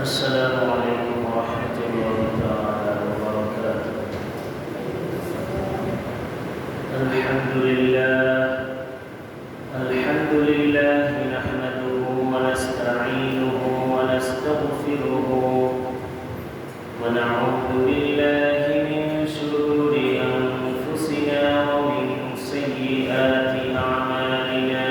السلام عليكم ورحمة الله تعالى وبركاته. الحمد لله نحمده ونستعينه ونستغفره ونعوذ بالله من شرور أنفسنا ومن سيئات أعمالنا.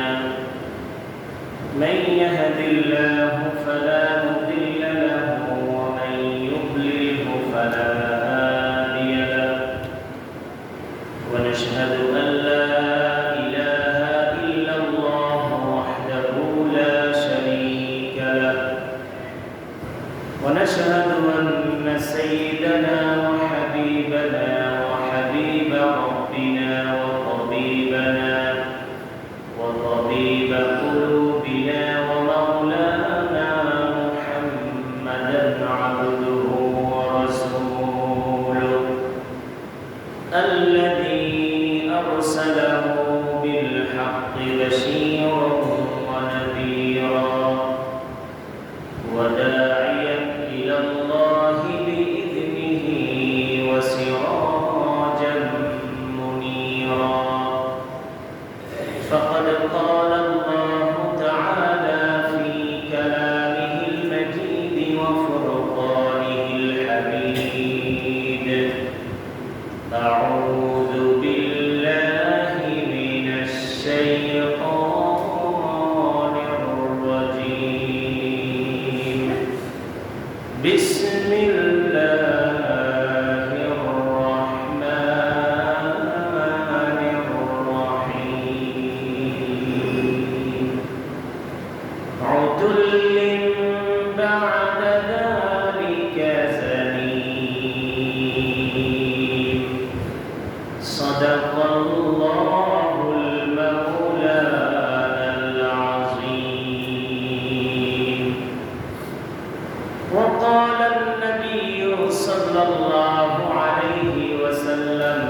من يهد الله فلا مضل له ومن يضلله فلا هادي له. ونشهد أن لا إله إلا الله وحده لا شريك له. ونشهد أن سيدنا وحبيبنا وحبيب ربنا وطبيبنا وطبيب قلوبنا ومولانا محمدا عبده ورسوله الذي أرسله بالحق بشيرا ونذيرا وداعيا إلى الله بإذنه وسراجا منيرا. فقد قال الله تعالى في كلامه المجيد وفرقانه الحميد: أعوذ بالله من الشيطان الرجيم. بسم الله الرحمن الرحيم. عتل بعد ذلك زنيم. صدق الله المولانا العظيم. وقال النبي صلى الله عليه وسلم: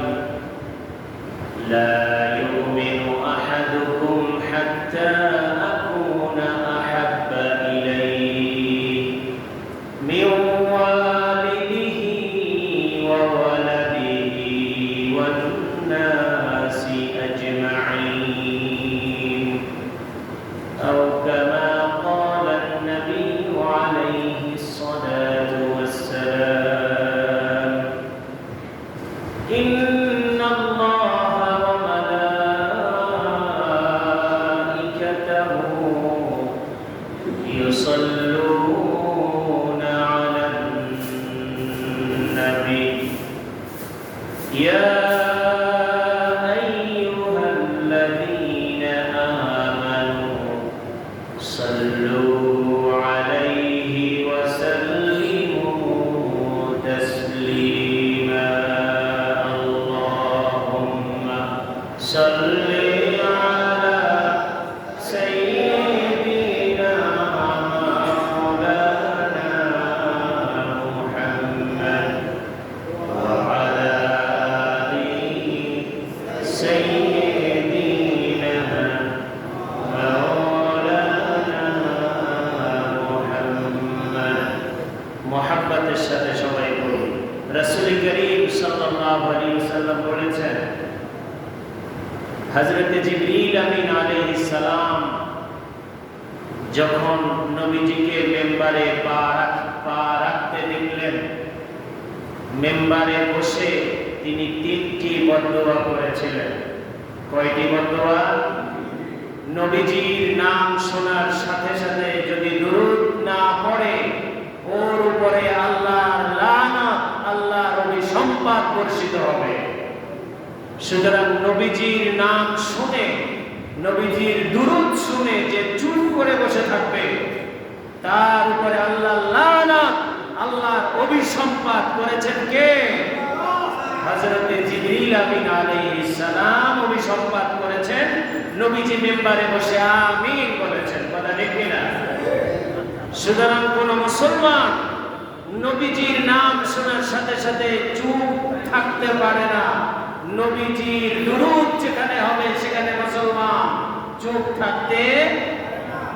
لا يؤمن أحدكم حتى أكون أحب إليه من والده وولده والناس أجمعين، أو كما قال النبي عليه الصلاة والسلام: إن الله وملائكته يصلون على النبي يا أيها الذين آمنوا صلوا عليه وسلموا تسليما. اللهم صل على سيدنا مولانا محمد وعلى آل سيدنا مولانا محمد। মোহাব্বতের সাথে সবাই বলুন রাসূল করিম সাল্লাল্লাহু আলাইহি ওয়াসাল্লাম বলেছেন, হযরত জিবরিল আমিন আলাইহিস সালাম যখন নবীজিকে মেম্বারে পা রাখতে দেখলেন, মেম্বারে বসে তিনি তিনটি বদদুয়া করেছিলেন। কয়টি বদদুয়া? নবীজির নাম শোনার সাথে সাথে যদি দুরূদ না পড়ে ওর উপরে আল্লাহর লানত, আল্লাহর অভিসম্পাত বর্ষিত হবে। সুতরাং নবীজির নাম শুনে, নবীজির দুরূদ শুনে যে চুপ করে বসে থাকবে তার উপরে আল্লাহর লানত, আল্লাহর অভিসম্পাত করেছেন কে? হযরত জিবরিল আমিন আলাইহিস সালাম অভিসম্পাত করেছেন। নবীজি মেম্বারে বসে আমিন বলেছেন। কথা ঠিক কিনা? সুতরাং কোন মুসলমান নবীজির নাম শোনার সাথে সাথে চুপ থাকতে পারে না। নবীজির দুরূদ যেখানে হবে সেখানে মুসলমান চুপ থাকতে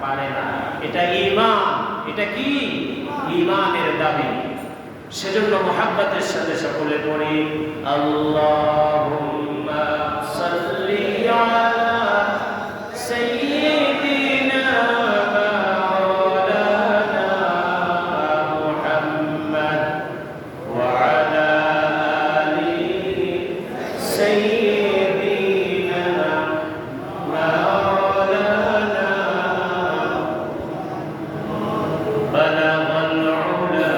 পারে না। এটা ঈমান, এটা কি ঈমানের দাবি। সেজন্য মুহাব্বতের সাথে সকলে পড়ি আল্লাহুম্মা সাল্লি আলা সাইয়্যিদিনা মাওলানা মুহাম্মদ ওয়া আলা আলি সাইয়্যিদিনা মাওলানা বালাগাল উলা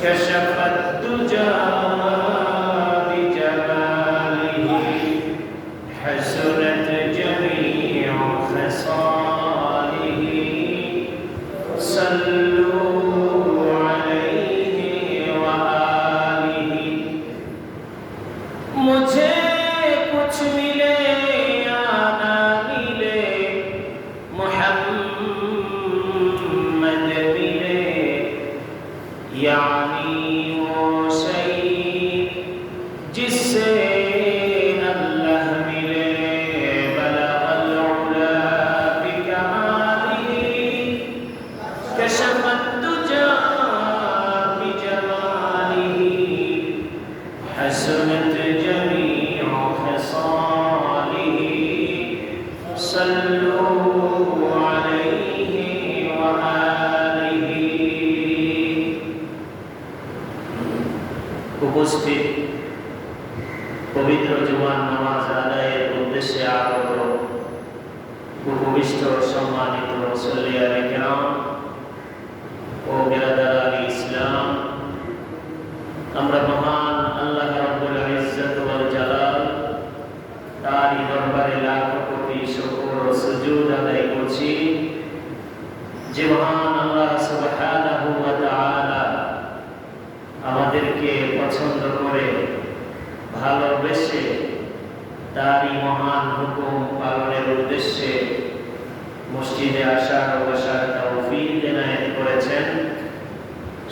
كشف الدجى بجماله حسنت جميع خصاله صلوا عليه وآله मुझे कुछ मिले या ना मिले मुहम्मद मिले यानी वो शहीद जिससे अल्लाह मिले बलगल उला बिकमालिही कशफत दुजा बिजमालिही हसनत जमीउ खसालिही सल्लू अलैहि व आलिहि। উপস্থিত পবিত্র জুমার নামাজ আদায়ের উদ্দেশ্যে আগত উপবিষ্ট সম্মানিত মুসল্লিয়ানে কেরাম ও বিরাদারানে ইসলাম, আমরা মহান আল্লাহ রাব্বুল ইজ্জত ওয়াল জালাল তারই দরবারে লাখ কোটি শুকর ও সুজুদ আদায় করছি যে মহান আল্লাহ সুবহানাহু ওয়া তাআলা আমাদেরকে পছন্দ করে ভালোবেসে তারই মহান হুকুম পালনের উদ্দেশ্যে মসজিদে আসার ও বসার তৌফিক এনায়েত করেছেন।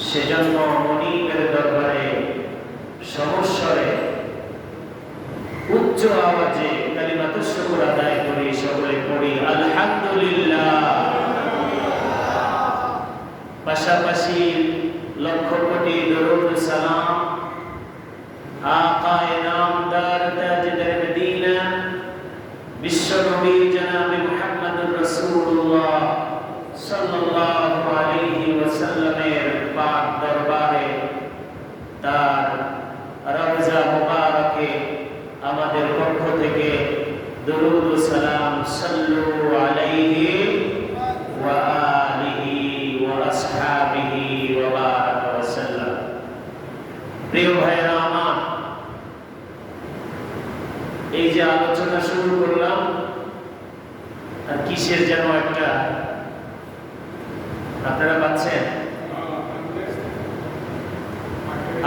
সেজন্য মনিবের দরবারে সমস্বরে উচ্চ আওয়াজে কালিমাতুশ শুকর আদায় করি, সকলে পড়ি আলহামদুলিল্লাহ। পাশাপাশি লক্ষ কোটি দরুদ সালাম আকায়ে নামদার তাজদার মদিনা বিশ্বনবী জনাবে মুহাম্মদুর রাসূলুল্লাহ সাল্লাল্লাহু আলাইহি ওয়াসাল্লামের পাক দরবারে তার রওজা মুবারকে আমাদের পক্ষ থেকে দরুদ ও সালাম সাল্লু আলাইহি ওয়া আলিহি ওয়া আসহাবিহি ওয়া বারাক ওয়া সাল্লাম। প্রিয় ভাইরা আমার, এই যে আলোচনা শুরু করলাম আর কিসের যেন একটা আপনারা পাচ্ছেন,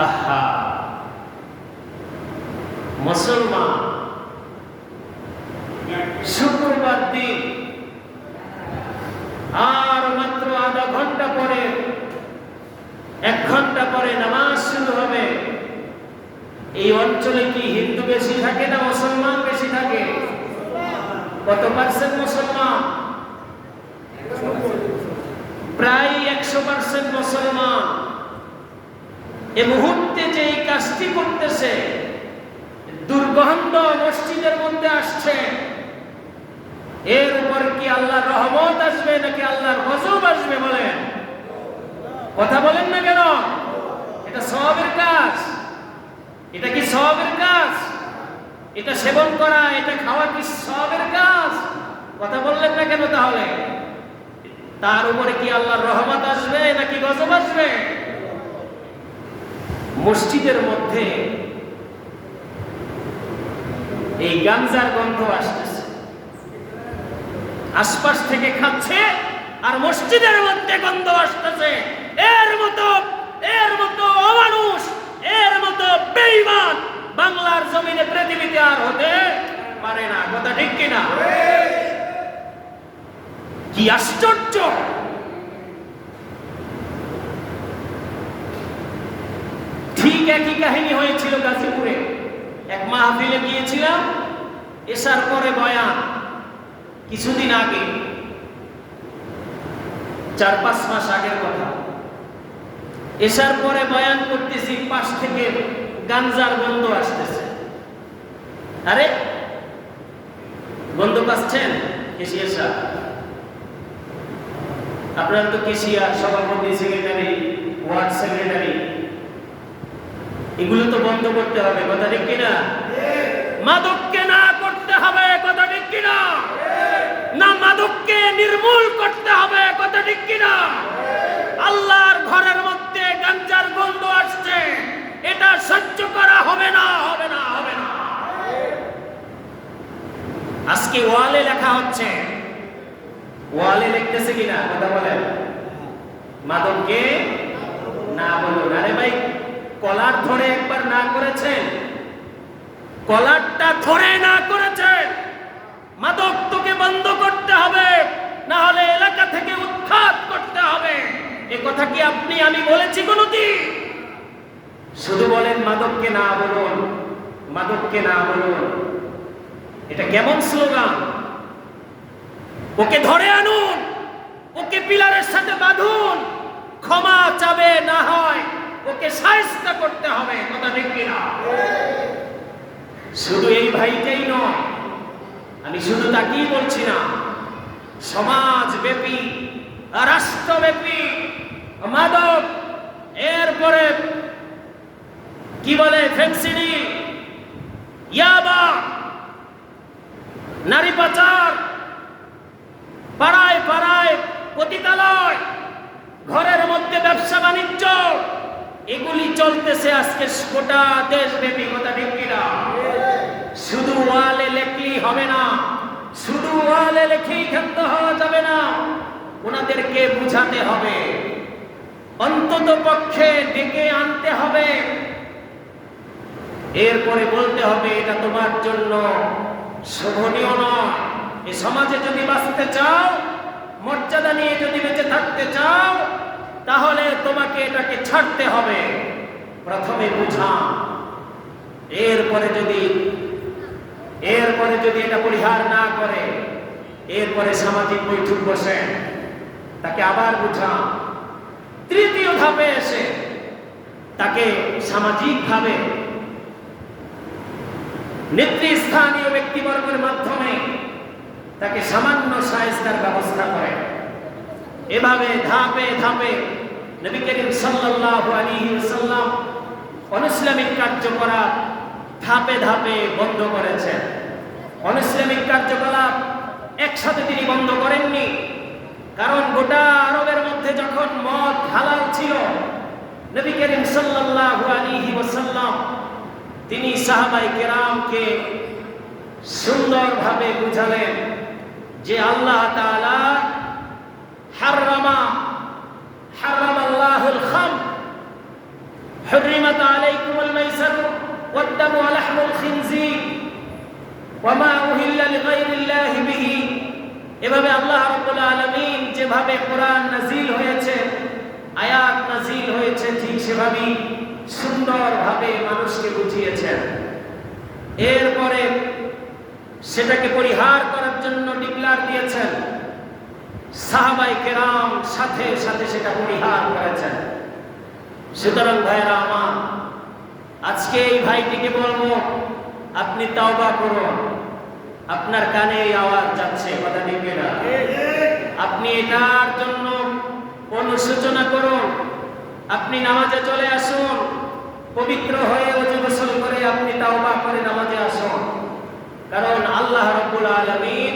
আহা মুসলমান শুক্রবার দিন আর মাত্র আধা ঘন্টা পরে 1 ঘন্টা পরে নামাজ শুরু হবে। এই অঞ্চলে কি হিন্দু বেশি থাকে না মুসলমান বেশি থাকে? কত পার্সেন্ট মুসলমান? প্রায় 100% মুসলমান। এই মুহূর্তে যে এই কাজটি করতেছে, দুর্গন্ধ মসজিদের মধ্যে আসছে, এর উপর কি আল্লাহর রহমত আসবে নাকি আল্লাহর গজব আসবে? বলেন, কথা বলেন না কেন? এটা সওয়াবের কাজ। এটা কি সওয়াবের কাজ? এটা সেবন করা, এটা খাওয়া কি সওয়াবের কাজ? কথা বললেন না কেন? তাহলে তার উপরে কি আল্লাহর রহমত আসবে নাকি গজব আসবে? মসজিদের মধ্যে এই গাঞ্জার গন্ধ আসতেছে, আশপাশ থেকে খাচ্ছে আর মসজিদের মধ্যে গন্ধ আসতেছে। এর মতো অমানুষ, এর মতো বেঈমান বাংলার জমিনে পৃথিবীতে আর হতে পারে না। কথা ঠিক কিনা? কি আশ্চর্য! ঠিক একই কাহিনী হয়েছিল গাজীপুরে। এক মাহফিলে গিয়েছিলাম, এসার পরে বয়ান কিছুদিন আগে। 4-5 মাস আগের কথা। এসার পরে বয়ান করতেছি, পাশ থেকে গাঞ্জার গন্ধ আসতেছে। আরে গন্ধ পাচ্ছেন? কেশিয়া সাহেব, আপনারা তো কেশিয়া, সভাপতি, সেক্রেটারি, ওয়ার্ড সেক্রেটারি, এগুলো তো বন্ধ করতে হবে, কথা ঠিক কিনা? মাদককে না করতে হবে, কথা ঠিক কিনা? না মাদককে নির্মূল করতে হবে, কথা ঠিক কিনা? আল্লাহর ঘরের মধ্যে গাঞ্জার গন্ধ আসছে, এটা সহ্য করা হবে না, হবে না, হবে না। আজকে ওয়ালে লেখা হচ্ছে, ওয়ালে লিখতেছে কিনা কথা বলেন, মাদককে না বলুন। আরে ভাই, কলার ধরে একবার না করেছেন, কলারটা ধরে না করেছেন, মাদক তোকে বন্ধ করতে হবে, না হলে এলাকা থেকে উৎখাত করতে হবে। এ কথা কি আপনি আমি বলেছি কোনদিন? শুধু বলেন মাদককে না বলুন, মাদককে না বলুন। এটা কেমন স্লোগান? ওকে ধরে আনুন, ওকে পিলারের সাথে বাঁধুন, ক্ষমা চাবে, না হয় ওকে শায়েস্ত করতে হবে, কথা ঠিক কিনা? শুধু এই ভাইটাই নয়, আমি শুধু তাকেই বলছি না, সমাজব্যাপী, রাষ্ট্রব্যাপী মাদক, এরপরে কি বলে ফেন্সিডিল, ইয়াবা, নারী পাচার, পাড়ায় পাড়ায় পতিতালয়, ঘরের মধ্যে ব্যবসা বাণিজ্য, এগুলি চলতেছে আজকে গোটা দেশব্যাপী, কথা ঠিক কিনা? শুধু ওয়ালে লেখলেই হবে না, শুধু ওয়ালে লেখেই ক্ষান্ত হওয়া যাবে না, ওনাদেরকে বুঝাতে হবে, অন্তত পক্ষে ডেকে আনতে হবে, এরপরে বলতে হবে এটা তোমার জন্য শোভনীয় নয়। এই সমাজে যদি বাঁচতে চাও, মর্যাদা নিয়ে যদি বেঁচে থাকতে চাও, তাহলে তোমাকে এটাকে ছাড়তে হবে। প্রথমে বুঝা, এরপরে যদি এটা পরিহার না করে, এরপরে সামাজিক বৈঠক বসে তাকে আবার বুঝা, তৃতীয় ধাপে এসে তাকে সামাজিকভাবে নেতৃস্থানীয় ব্যক্তিবর্গের মাধ্যমে তাকে সামান্য শায়েস্তার ব্যবস্থা করে। এভাবে ধাপে ধাপে নবী করিম সাল্লাল্লাহু আলাইহি ওয়াসাল্লাম অনৈসলামিক কার্যকলাপ ধাপে ধাপে বন্ধ করেছেন। অনৈসলামিক কার্যকলাপ একসাথে তিনি বন্ধ করেননি, কারণ গোটা আরবের মধ্যে যখন মদ হালাল ছিল, নবী করিম সাল্লাল্লাহু আলাইহি ওয়াসাল্লাম তিনি সাহাবায়ে কেরামকে সুন্দরভাবে বুঝালেন যে আল্লাহ তাআলা হারামাল্লাহুল খামর, হুররিমাত আলাইকুমুল মাইসার ওয়াদ-দামু ওয়া লাহমুল খিনজির ওয়া মা উহিল্লা লিগাইরিল্লাহি বিহি। এভাবে আল্লাহ রাব্বুল আলামিন যেভাবে কোরআন নাযিল হয়েছে, আয়াত নাযিল হয়েছে, ঠিক সেভাবেই সুন্দরভাবে মানুষকে বুঝিয়েছেন। এরপরে সেটাকে পরিহার করার জন্য ডিক্লার দিয়েছেন, সাহাবায়ে কেরাম সাথে সাথে সেটা পরিহার করেছেন। সুতরাং ভাইরা আমার, আজকে এই ভাইটিকে বলবো, আপনি তাওবা করুন। আপনার কানে এই আওয়াজ যাচ্ছে, কথা ঠিক না? আপনি এটার জন্য অনুশোচনা করুন, আপনি নামাজে চলে আসুন, পবিত্র হয়ে ওযু গোসল করে আপনি তাওবা করে নামাজে আসুন। কারণ আল্লাহ রাব্বুল আলামিন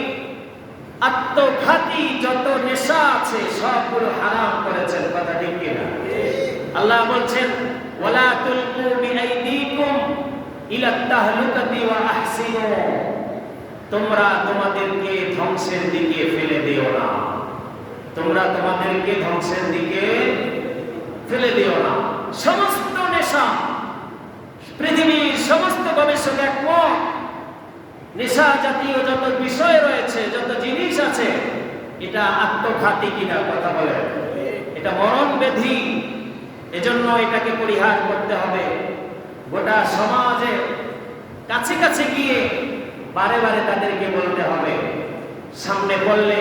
আত্মঘাতী যত নেশা আছে সবগুলো হারাম করেছেন, কথা ঠিক কিনা? আল্লাহ বলছেন, ওয়ালা তুলকু বিআইদিকুম ইলা তাহলুকাতি ওয়া আহসিনু, তোমরা তোমাদেরকে ধ্বংসের দিকে ফেলে দিও না, তোমরা তোমাদেরকে ধ্বংসের দিকে ফেলে দিও না। সমস্ত নেশা, পৃথিবীর সমস্ত গবেষক একমত, নেশা জাতীয় যত বিষয় রয়েছে, যত জিনিস আছে, এটা আত্মঘাতী কিনা, কথা বলে, এটা মরণ ব্যাধি। এজন্য এটাকে পরিহার করতে হবে। গোটা সমাজে কাছে কাছে গিয়ে বারে বারে তাদেরকে বলতে হবে। সামনে বললে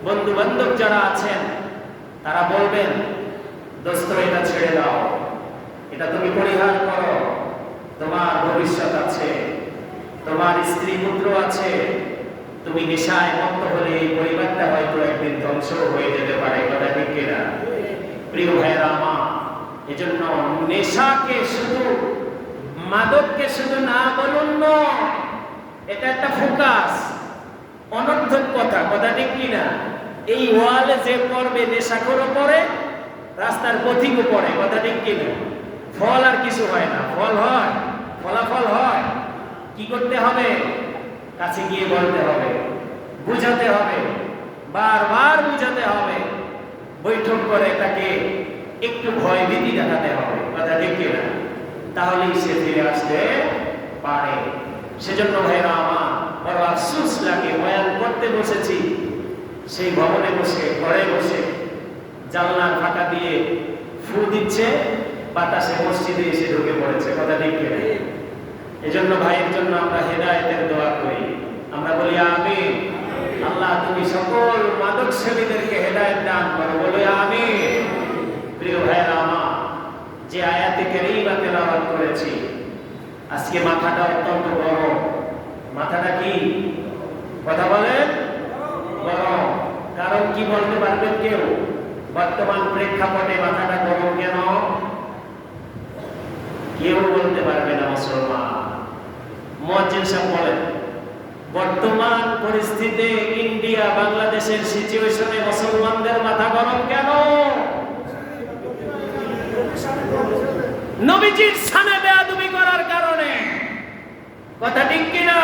বন্ধু বান্ধব যারা আছেন তারা বলবেন, দোস্ত এটা ছেড়ে দাও, এটা তুমি পরিহার করো, তোমার ভবিষ্যৎ আছে, তোমার স্ত্রী পুত্র আছে, তুমি নেশায় মত্ত হলে এই পরিবারটা হয়তো একদিন ধ্বংস হয়ে যেতে পারে। কথা ঠিক কিনা? প্রিয় ভাইরা আমার, এজন্য নেশাকে শুধু, মাদককে শুধু না বলুন নয়, এটা একটা ফোকাস, অনর্থক কথা। কথা ঠিক কিনা? এই ওয়ালে যে পড়বে নেশাখোরও পড়ে, রাস্তার পথিকও পড়ে। কথা ঠিক কিনা? ফল আর কিছু হয় না। ফল হয়, ফলাফল হয়। কি করতে হবে? কাছে গিয়ে বলতে হবে, বুঝাতে হবে, বারবার বুঝাতে হবে, বৈঠক করে তাকে একটু ভয় ভীতি দেখাতে হবে। কথা ঠিক কিনা? তাহলেই সে ফিরে আসতে পারে। সেজন্য ভাইরা আমার, বড় আফসোস লাগে, বয়ান করতে বসেছি, সেই ভবনে বসে, ঘরে বসে জানলার ফাঁকা দিয়ে ফু দিচ্ছে, বাতাসে মসজিদে এসে ঢুকে পড়েছে। কথা ঠিক কিনা? এজন্য ভাইয়ের জন্য আমরা হেদায়েতের দোয়া করি, আমরা বলি আমিন। আল্লাহ তুমি সকল মাদক সেবীদেরকে হেদায়েত দান করো, বলি আমিন। প্রিয় ভাইরা আমার, যে আয়াতে কারীমা তেলাওয়াত করেছি, আজকে মাথাটা অত্যন্ত বড়। মাথাটা কি? কথা বলেন, বড়। কারণ কি বলতে পারবেন কেউ? বর্তমান প্রেক্ষাপটে মাথাটা গরম কেন? কেউ বলতে পারবে না মুসলমান। মুয়াজ্জিন সাহেব বলেন, বর্তমান পরিস্থিতিতে ইন্ডিয়া বাংলাদেশের সিচুয়েশনে মুসলমানদের মাথা গরম কেন? নবীজির শানে বেয়াদবি করার কারণে। কথা ঠিক কিনা?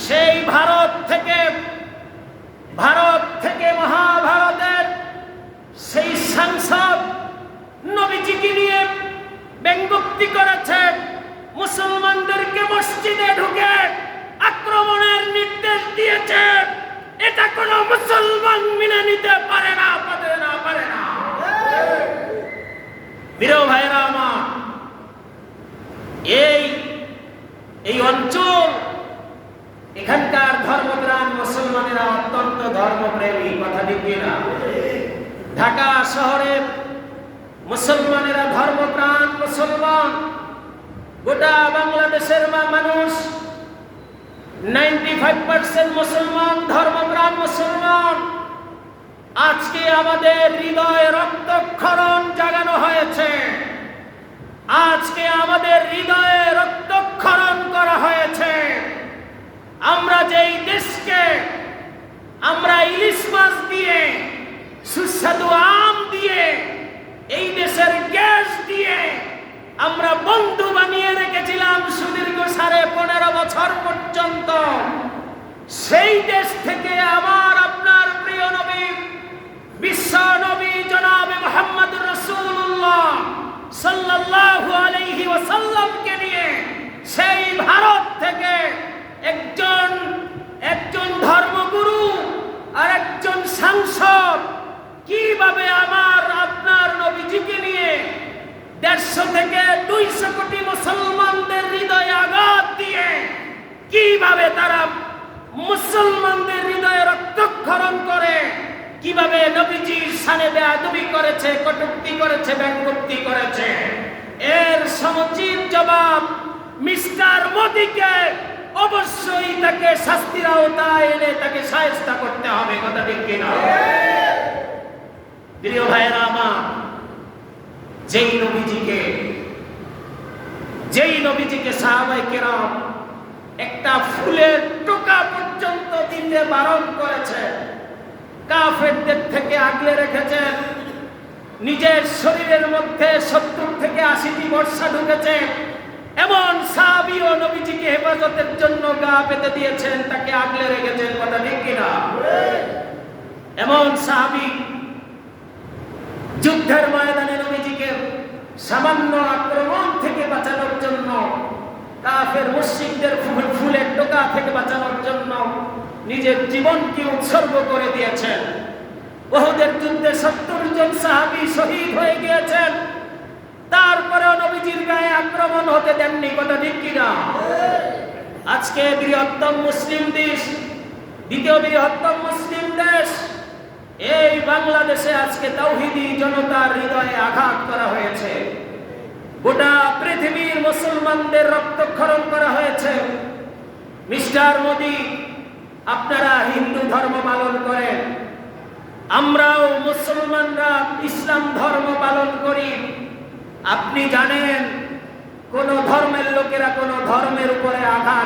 সেই ভারত থেকে মহাভারতের সেই সাংসদ নবীজিকে নিয়ে ব্যঙ্গোক্তি করেছেন, মুসলমানদেরকে মসজিদে ঢুকে আক্রমণের নির্দেশ দিয়েছেন। এটা কোন মুসলমান মেনে নিতে পারে না, পারে না। প্রিয় ভাইরা আমার, এই অঞ্চল, এখানকার ধর্মপ্রাণ মুসলমানেরা অত্যন্ত ধর্মপ্রেমী। কথা ঠিক কিনা? ঢাকা শহরে মুসলমানেরা ধর্মপ্রাণ মুসলমান। গোটা বাংলাদেশের মানুষ 95% মুসলমান, ধর্মপ্রাণ মুসলমান। আজকে আমাদের হৃদয়ে রক্তক্ষরণ জাগানো হয়েছে, আজকে আমাদের হৃদয়ে রক্তক্ষরণ করা হয়েছে। আমরা যেই দেশকে আমরা ইলিশ মাছ দিয়ে, সুস্বাদু আম দিয়ে, এই দেশের গ্যাস দিয়ে আমরা বন্ধু বানিয়ে রেখেছিলাম সুদীর্ঘ 15.5 বছর পর্যন্ত, সেই দেশ থেকে আমার আপনার প্রিয় নবী, বিশ্ব নবী জনাবে মুহাম্মদুর রাসূলুল্লাহ সাল্লাল্লাহু আলাইহি ওয়াসাল্লামকে নিয়ে সেই ভারত থেকে একজন ধর্মগুরু আর একজন সাংসদ কিভাবে আমার আপনার নবীজিকে নিয়ে 150 থেকে 200 কোটি মুসলমানদের হৃদয়ে আঘাত দিয়ে কিভাবে তারা মুসলমানদের হৃদয়ে রক্তক্ষরণ করে, কিভাবে নবীজির শানে বেয়াদবি করেছে, কটূক্তি করেছে, ব্যঙ্গোক্তি করেছে, এর সমুচিত জবাব মিস্টার মোদিকে অবশ্যই তাকে শাস্তির আওতায় এনে তাকে শায়েস্তা করতে হবে। কথা ঠিক কিনা? প্রিয় ভাইরা আমার, যেই নবীজিকে সাহাবায়ে কেরাম একটা ফুলের টোকা পর্যন্ত দিতে বারণ করেছে, কাফেরদের থেকে আগলে রেখেছেন, নিজের শরীরের মধ্যে 70 থেকে 80টি বর্ষা ঢুকেছে, এমন সাহাবীও নবীজিকে হেফাজতের জন্য গা পেতে দিয়েছেন, তাকে আগলে রেখেছেন। কথা ঠিক কিনা? এমন সাহাবী যুদ্ধের ময়দানে নবীজিকে সামান্য আক্রমণ থেকে বাঁচানোর জন্য, কাফের মুশরিকদের ফুলের টোকা থেকে বাঁচানোর জন্য নিজের জীবনকে উৎসর্গ করে দিয়েছেন। উহুদের যুদ্ধে 70 জন সাহাবী শহীদ হয়ে গিয়েছেন, তারপরেও নবীজির গায়ে আক্রমণ হতে দেননি। কথা ঠিক কিনা? আজকে বৃহত্তম মুসলিম দেশ, দ্বিতীয় বৃহত্তম মুসলিম দেশ, এই বাংলাদেশে আজকে তাওহীদি জনতার হৃদয়ে আঘাত করা হয়েছে, গোটা পৃথিবীর মুসলমানদের রক্তক্ষরণ করা হয়েছে। মিস্টার মোদি, আপনারা হিন্দু ধর্ম পালন করেন, আমরাও মুসলমানরা ইসলাম ধর্ম পালন করি। আপনি জানেন কোন ধর্মের লোকেরা কোন ধর্মের উপরে আঘাত